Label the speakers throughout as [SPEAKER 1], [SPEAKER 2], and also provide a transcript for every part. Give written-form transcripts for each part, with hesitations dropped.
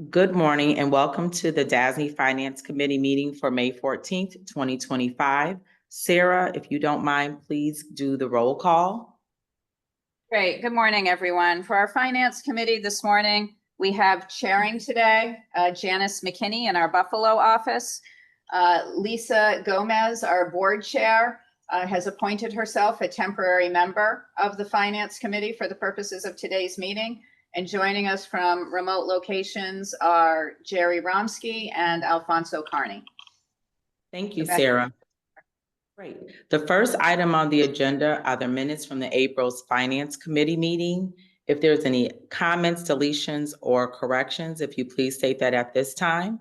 [SPEAKER 1] Good morning and welcome to the DASNY Finance Committee meeting for May 14th, 2025. Sarah, if you don't mind, please do the roll call.
[SPEAKER 2] Great. Good morning, everyone. For our Finance Committee this morning, we have chairing today, Janice McKinney in our Buffalo office. Lisa Gomez, our board chair, has appointed herself a temporary member of the Finance Committee for the purposes of today's meeting. And joining us from remote locations are Jerry Romsky and Alfonso Carney.
[SPEAKER 1] Thank you, Sarah. Great. The first item on the agenda are the minutes from the April's Finance Committee meeting. If there's any comments, deletions, or corrections, if you please state that at this time.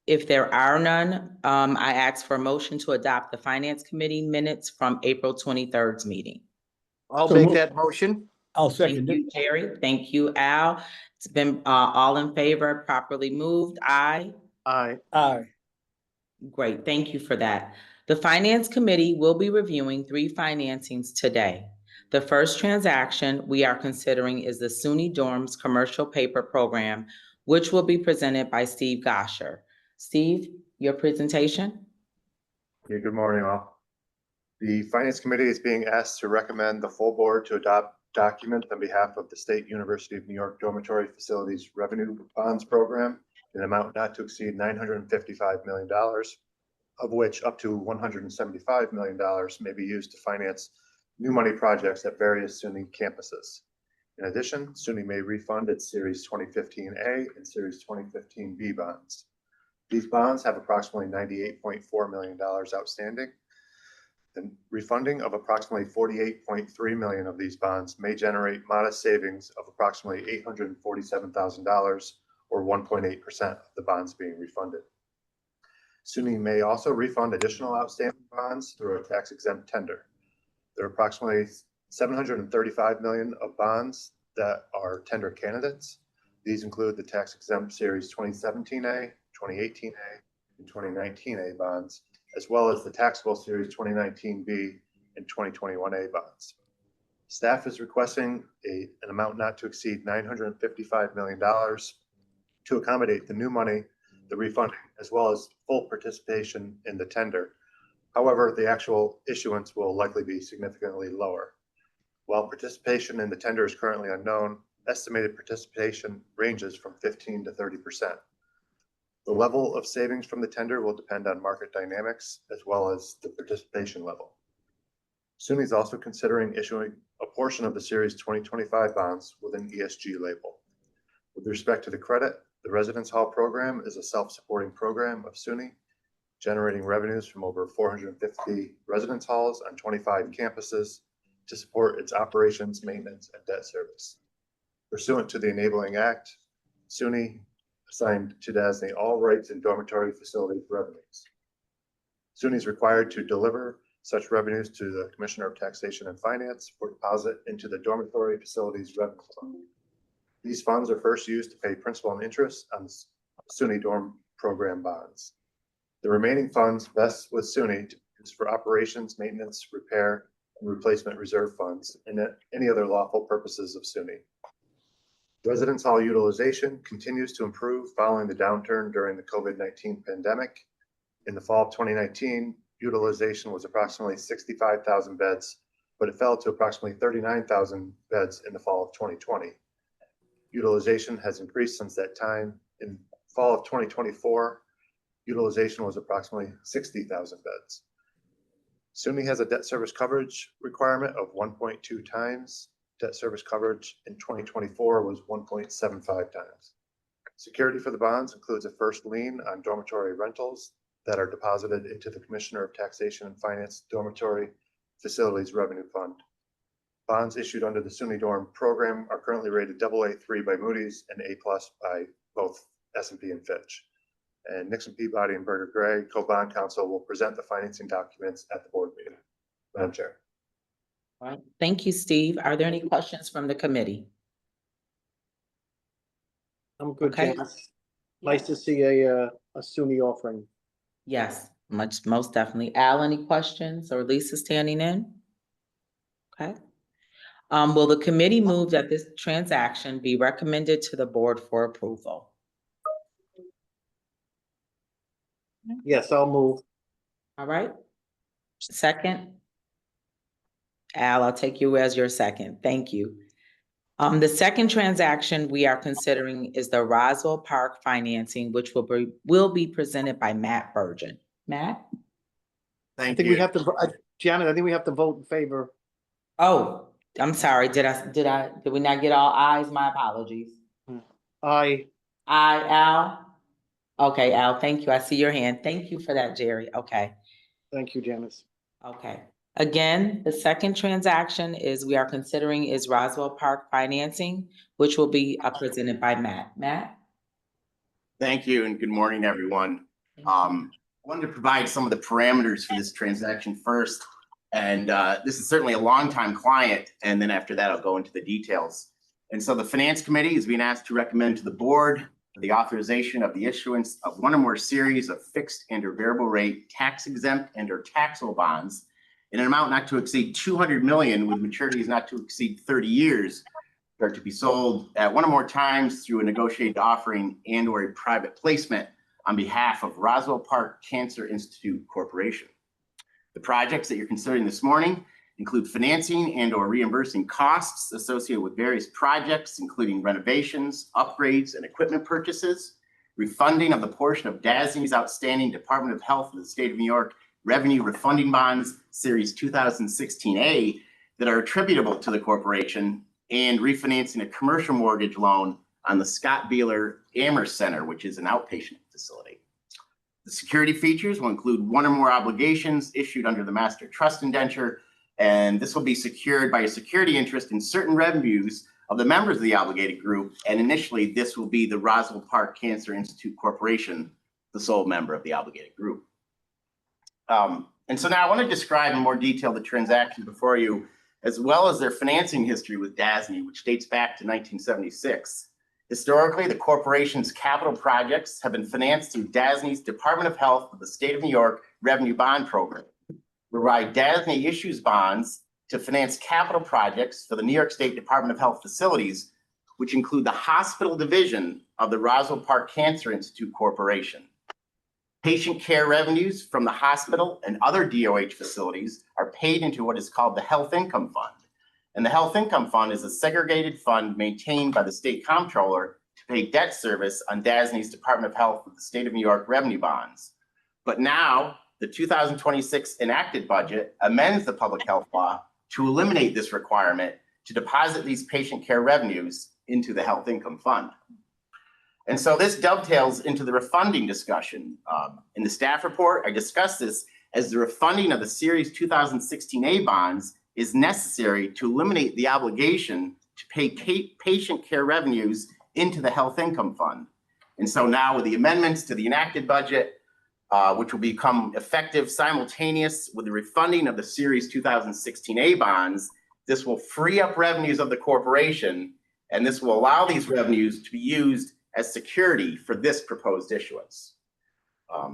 [SPEAKER 1] If there are none, I ask for a motion to adopt the Finance Committee minutes from April 23rd's meeting.
[SPEAKER 3] I'll make that motion.
[SPEAKER 4] I'll second it.
[SPEAKER 1] Thank you, Jerry. Thank you, Al. It's been all in favor, properly moved. Aye.
[SPEAKER 3] Aye.
[SPEAKER 4] Aye.
[SPEAKER 1] Great. Thank you for that. The Finance Committee will be reviewing 3 financings today. The first transaction we are considering is the SUNY Dorms Commercial Paper Program, which will be presented by Steve Gosher. Steve, your presentation.
[SPEAKER 5] Yeah, good morning, all. The Finance Committee is being asked to recommend the full board to adopt document on behalf of the State University of New York Dormitory Facilities Revenue Bonds Program in an amount not to exceed $955 million, of which up to $175 million may be used to finance new money projects at various SUNY campuses. In addition, SUNY may refund its Series 2015A and Series 2015B bonds. These bonds have approximately $98.4 million outstanding. The refunding of approximately $48.3 million of these bonds may generate modest savings of approximately $847,000 or 1.8% of the bonds being refunded. SUNY may also refund additional outstanding bonds through a tax-exempt tender. There are approximately $735 million of bonds that are tender candidates. These include the tax-exempt Series 2017A, 2018A, and 2019A bonds, as well as the taxable Series 2019B and 2021A bonds. Staff is requesting an amount not to exceed $955 million to accommodate the new money, the refunding, as well as full participation in the tender. However, the actual issuance will likely be significantly lower. While participation in the tender is currently unknown, estimated participation ranges from 15 to 30%. The level of savings from the tender will depend on market dynamics as well as the participation level. SUNY is also considering issuing a portion of the Series 2025 bonds with an ESG label. With respect to the credit, the Residence Hall program is a self-supporting program of SUNY, generating revenues from over 450 residence halls on 25 campuses to support its operations, maintenance, and debt service. Pursuant to the Enabling Act, SUNY assigned to DASNY all rights in dormitory facilities revenues. SUNY is required to deliver such revenues to the Commissioner of Taxation and Finance for deposit into the Dormitory Facilities Revenue Fund. These funds are first used to pay principal and interest on SUNY dorm program bonds. The remaining funds vest with SUNY to use for operations, maintenance, repair, and replacement reserve funds, and any other lawful purposes of SUNY. Residence hall utilization continues to improve following the downturn during the COVID-19 pandemic. In the fall of 2019, utilization was approximately 65,000 beds, but it fell to approximately 39,000 beds in the fall of 2020. Utilization has increased since that time. In fall of 2024, utilization was approximately 60,000 beds. SUNY has a debt service coverage requirement of 1.2 times. Debt service coverage in 2024 was 1.75 times. Security for the bonds includes a first lien on dormitory rentals that are deposited into the Commissioner of Taxation and Finance Dormitory Facilities Revenue Fund. Bonds issued under the SUNY Dorm program are currently rated AA3 by Moody's and A+ by both S&P and Fitch. And Nixon Peabody and Berger Gray, co-bond counsel, will present the financing documents at the board meeting. Madam Chair.
[SPEAKER 1] All right. Thank you, Steve. Are there any questions from the committee?
[SPEAKER 3] I'm good,
[SPEAKER 1] Okay.
[SPEAKER 3] Janice. Nice to see a SUNY offering.
[SPEAKER 1] Yes, most definitely. Al, any questions, or Lisa standing in? Okay. Will the committee move that this transaction be recommended to the board for approval?
[SPEAKER 3] Yes, I'll move.
[SPEAKER 1] All right. Second? Al, I'll take you as your second. Thank you. The second transaction we are considering is the Roswell Park financing, which will be presented by Matt Burgeon. Matt?
[SPEAKER 3] I
[SPEAKER 4] Thank
[SPEAKER 3] think we
[SPEAKER 4] you.
[SPEAKER 3] have to, Janet, I think we have to vote in favor.
[SPEAKER 1] Oh, I'm sorry. Did we not get all ayes? My apologies.
[SPEAKER 3] Aye.
[SPEAKER 1] Aye, Al? Okay, Al, thank you. I see your hand. Thank you for that, Jerry. Okay.
[SPEAKER 3] Thank you, Janice.
[SPEAKER 1] Okay. Again, the second transaction we are considering is Roswell Park financing, which will be presented by Matt. Matt?
[SPEAKER 4] Thank you, and good morning, everyone. I wanted to provide some of the parameters for this transaction first. And this is certainly a longtime client. And then after that, I'll go into the details. And so the Finance Committee is being asked to recommend to the board the authorization of the issuance of one or more series of fixed and or variable rate tax exempt and or taxable bonds in an amount not to exceed 200 million with maturities not to exceed 30 years, are to be sold at one or more times through a negotiated offering and or a private placement on behalf of Roswell Park Cancer Institute Corporation. The projects that you're considering this morning include financing and or reimbursing costs associated with various projects, including renovations, upgrades, and equipment purchases, refunding of the portion of DASNY's outstanding Department of Health of the State of New York revenue refunding bonds, Series 2016A, that are attributable to the corporation, and refinancing a commercial mortgage loan on the Scott Beeler Amherst Center, which is an outpatient facility. The security features will include one or more obligations issued under the master trust indenture, and this will be secured by a security interest in certain revenues of the members of the obligated group. And initially, this will be the Roswell Park Cancer Institute Corporation, the sole member of the obligated group. And so now I want to describe in more detail the transaction before you, as well as their financing history with DASNY, which dates back to 1976. Historically, the corporation's capital projects have been financed through DASNY's Department of Health of the State of New York Revenue Bond Program, whereby DASNY issues bonds to finance capital projects for the New York State Department of Health facilities, which include the hospital division of the Roswell Park Cancer Institute Corporation. Patient care revenues from the hospital and other DOH facilities are paid into what is called the Health Income Fund. And the Health Income Fund is a segregated fund maintained by the state comptroller to pay debt service on DASNY's Department of Health of the State of New York revenue bonds. But now, the 2026 enacted budget amends the public health law to eliminate this requirement to deposit these patient care revenues into the Health Income Fund. And so this dovetails into the refunding discussion. In the staff report, I discussed this as the refunding of the Series 2016A bonds is necessary to eliminate the obligation to pay patient care revenues into the Health Income Fund. And so now with the amendments to the enacted budget, which will become effective simultaneous with the refunding of the Series 2016A bonds, this will free up revenues of the corporation, and this will allow these revenues to be used as security for this proposed issuance. I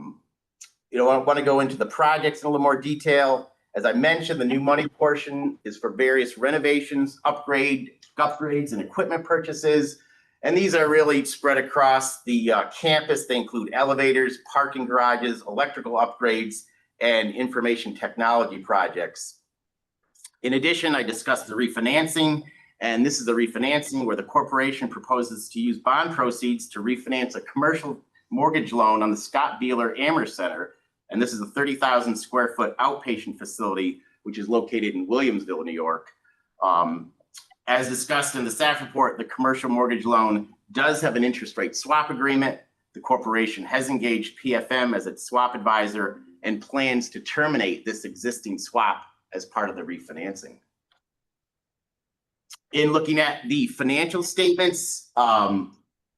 [SPEAKER 4] want to go into the projects in a little more detail. As I mentioned, the new money portion is for various renovations, upgrades, and equipment purchases. And these are really spread across the campus. They include elevators, parking garages, electrical upgrades, and information technology projects. In addition, I discussed the refinancing, and this is the refinancing where the corporation proposes to use bond proceeds to refinance a commercial mortgage loan on the Scott Beeler Amherst Center. And this is a 30,000 square foot outpatient facility, which is located in Williamsville, New York. As discussed in the staff report, the commercial mortgage loan does have an interest rate swap agreement. The corporation has engaged PFM as its swap advisor and plans to terminate this existing swap as part of the refinancing. In looking at the financial statements,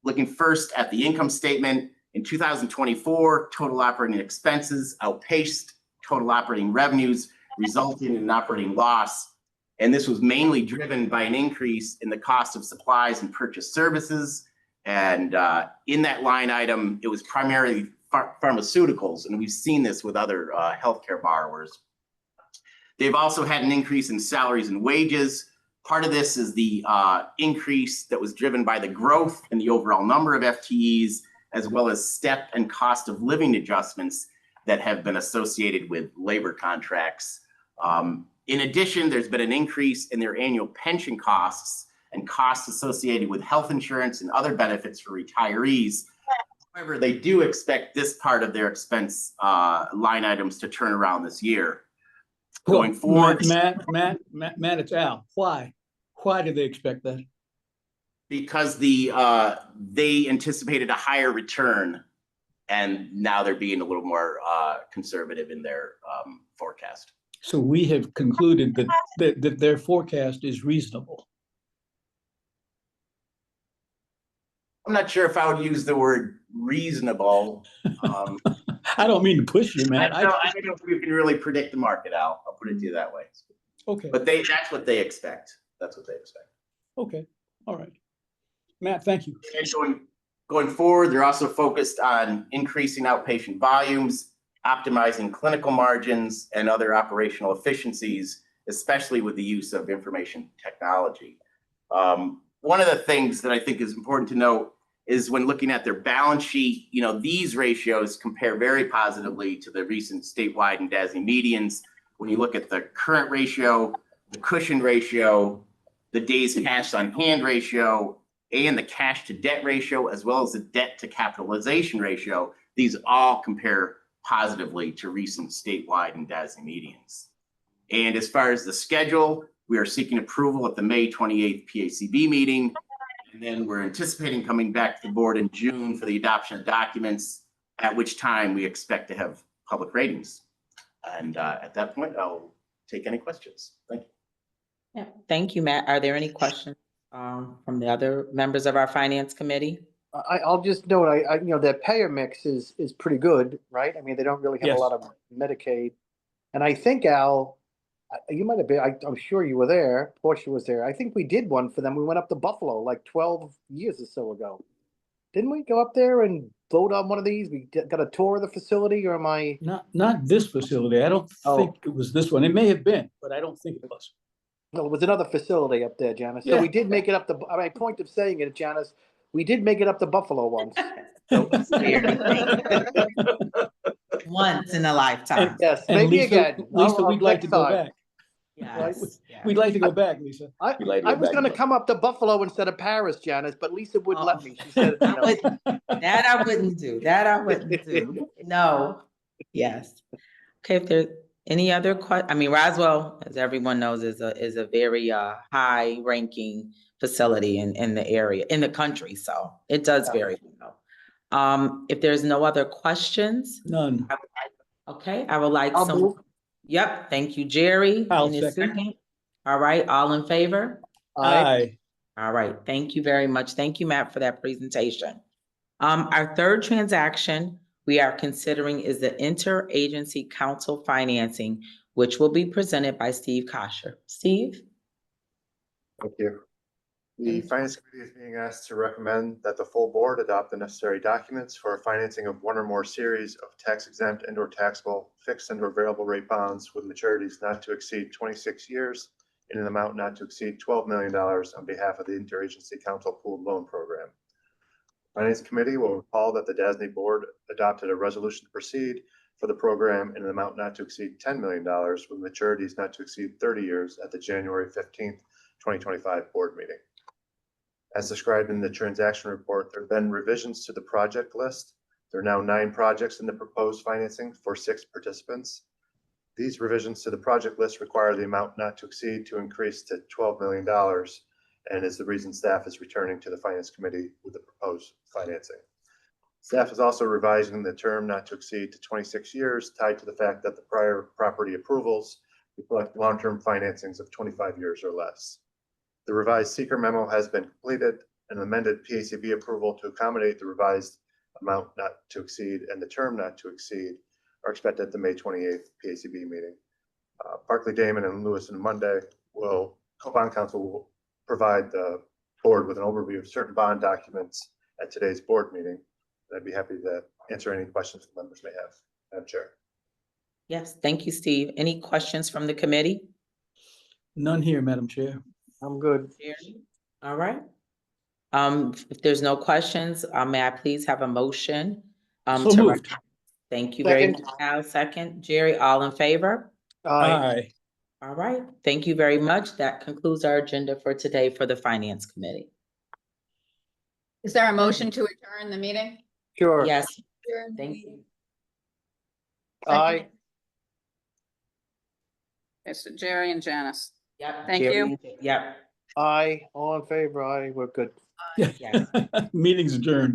[SPEAKER 4] looking first at the income statement, in 2024, total operating expenses outpaced total operating revenues, resulting in an operating loss. And this was mainly driven by an increase in the cost of supplies and purchase services. And in that line item, it was primarily pharmaceuticals, and we've seen this with other healthcare borrowers. They've also had an increase in salaries and wages, Part of this is the increase that was driven by the growth in the overall number of FTEs, as well as step and cost of living adjustments that have been associated with labor contracts. In addition, there's been an increase in their annual pension costs and costs associated with health insurance and other benefits for retirees. However, they do expect this part of their expense line items to turn around this year. Going forward,
[SPEAKER 6] Matt, it's Al. Why? Why do they expect that?
[SPEAKER 4] because they anticipated a higher return, and now they're being a little more conservative in their forecast.
[SPEAKER 6] So we have concluded that their forecast is reasonable.
[SPEAKER 4] I'm not sure if I would use the word reasonable.
[SPEAKER 6] I don't mean to push you, Matt.
[SPEAKER 4] I don't know if we can really predict the market, Al. I'll put it to you that way.
[SPEAKER 6] Okay,
[SPEAKER 4] But that's what they expect. That's what they expect.
[SPEAKER 6] okay, all right. Matt, thank you.
[SPEAKER 4] And going forward, they're also focused on increasing outpatient volumes, optimizing clinical margins, and other operational efficiencies, especially with the use of information technology. One of the things that I think is important to note is when looking at their balance sheet, these ratios compare very positively to the recent statewide and DASNY medians. When you look at the current ratio, the cushion ratio, the days cash on hand ratio, and the cash to debt ratio, as well as the debt to capitalization ratio, these all compare positively to recent statewide and DASNY medians. And as far as the schedule, we are seeking approval at the May 28th PACB meeting. And then we're anticipating coming back to the board in June for the adoption of documents, at which time we expect to have public ratings. And at that point, I'll take any questions. Thank you.
[SPEAKER 1] Yeah, thank you, Matt. Are there any questions from the other members of our finance committee?
[SPEAKER 3] I'll just note, their payer mix is pretty good, right? I mean, they don't really have a
[SPEAKER 6] Yes.
[SPEAKER 3] lot of Medicaid. And I think, Al, you might have been, I'm sure you were there, Portia was there. I think we did one for them. We went up to Buffalo like 12 years or so ago. Didn't we go up there and vote on one of these? We got a tour of the facility, or am I?
[SPEAKER 6] Not this facility. I don't
[SPEAKER 3] Oh.
[SPEAKER 6] think it was this one. It may have been, but I don't think it was.
[SPEAKER 3] No, it was another facility up there, Janice. So
[SPEAKER 6] Yeah.
[SPEAKER 3] we did make it up to, my point of saying it, Janice, we did make it up to Buffalo once. So,
[SPEAKER 1] Once in a lifetime.
[SPEAKER 3] yes,
[SPEAKER 6] And
[SPEAKER 3] maybe
[SPEAKER 6] Lisa,
[SPEAKER 3] again.
[SPEAKER 6] Lisa,
[SPEAKER 3] I'll
[SPEAKER 6] we'd like to
[SPEAKER 3] next
[SPEAKER 6] go
[SPEAKER 3] time.
[SPEAKER 6] back.
[SPEAKER 1] Yes,
[SPEAKER 6] We'd like to go back, Lisa.
[SPEAKER 3] I
[SPEAKER 6] We'd like to
[SPEAKER 3] I
[SPEAKER 6] go
[SPEAKER 3] was
[SPEAKER 6] back
[SPEAKER 3] going to
[SPEAKER 6] to
[SPEAKER 3] come up to Buffalo instead of Paris, Janice, but Lisa wouldn't let me. She said,
[SPEAKER 1] I wouldn't- That I wouldn't do. That I wouldn't do. No. Yes. Okay, if there's any other Roswell, as everyone knows, is a very high ranking facility in the area, in the country. So it does very well. If there's no other questions,
[SPEAKER 6] None.
[SPEAKER 1] okay, I would like
[SPEAKER 3] I'll
[SPEAKER 1] some.
[SPEAKER 3] move.
[SPEAKER 1] Yep, thank you, Jerry.
[SPEAKER 6] I'll
[SPEAKER 1] And a
[SPEAKER 6] second.
[SPEAKER 1] All right, all in favor?
[SPEAKER 6] Aye.
[SPEAKER 1] All right, thank you very much. Thank you, Matt, for that presentation. Our third transaction we are considering is the interagency council financing, which will be presented by Steve Kosher. Steve?
[SPEAKER 5] Thank you. The Finance Committee is being asked to recommend that the full board adopt the necessary documents for financing of one or more series of tax exempt and or taxable fixed and or variable rate bonds with maturities not to exceed 26 years in an amount not to exceed $12 million on behalf of the Interagency Council Pooled Loan Program. Finance Committee will recall that the DASNY board adopted a resolution to proceed for the program in an amount not to exceed $10 million with maturities not to exceed 30 years at the January 15th, 2025 board meeting. As described in the transaction report, there have been revisions to the project list. There are now 9 projects in the proposed financing for 6 participants. These revisions to the project list require the amount not to exceed to increase to $12 million, and is the reason staff is returning to the Finance Committee with the proposed financing. Staff is also revising the term not to exceed to 26 years, tied to the fact that the prior property approvals reflect long-term financings of 25 years or less. The revised seeker memo has been completed. An amended PACB approval to accommodate the revised amount not to exceed and the term not to exceed are expected at the May 28th PACB meeting. Barclay Damon and Lewis and Monday co-bond counsel will provide the board with an overview of certain bond documents at today's board meeting. I'd be happy to answer any questions the members may have. Madam Chair.
[SPEAKER 1] Yes, thank you, Steve. Any questions from the committee?
[SPEAKER 6] None here, Madam Chair.
[SPEAKER 3] I'm good.
[SPEAKER 1] Jerry? All right. If there's no questions, may I please have a motion?
[SPEAKER 6] So
[SPEAKER 1] to
[SPEAKER 6] moved.
[SPEAKER 1] Thank you very much,
[SPEAKER 3] Second.
[SPEAKER 1] Al. Second, Jerry, all in favor?
[SPEAKER 3] Aye.
[SPEAKER 6] Aye.
[SPEAKER 1] All right, thank you very much. That concludes our agenda for today for the Finance Committee.
[SPEAKER 2] Is there a motion to adjourn the meeting?
[SPEAKER 3] Sure.
[SPEAKER 1] Yes, thank you.
[SPEAKER 3] Aye.
[SPEAKER 2] Okay, so Jerry and Janice.
[SPEAKER 1] Yep.
[SPEAKER 2] Thank
[SPEAKER 1] Jerry,
[SPEAKER 2] you.
[SPEAKER 1] Yep,
[SPEAKER 3] Aye. All in favor? Aye. We're good.
[SPEAKER 1] yes.
[SPEAKER 6] Meeting's adjourned.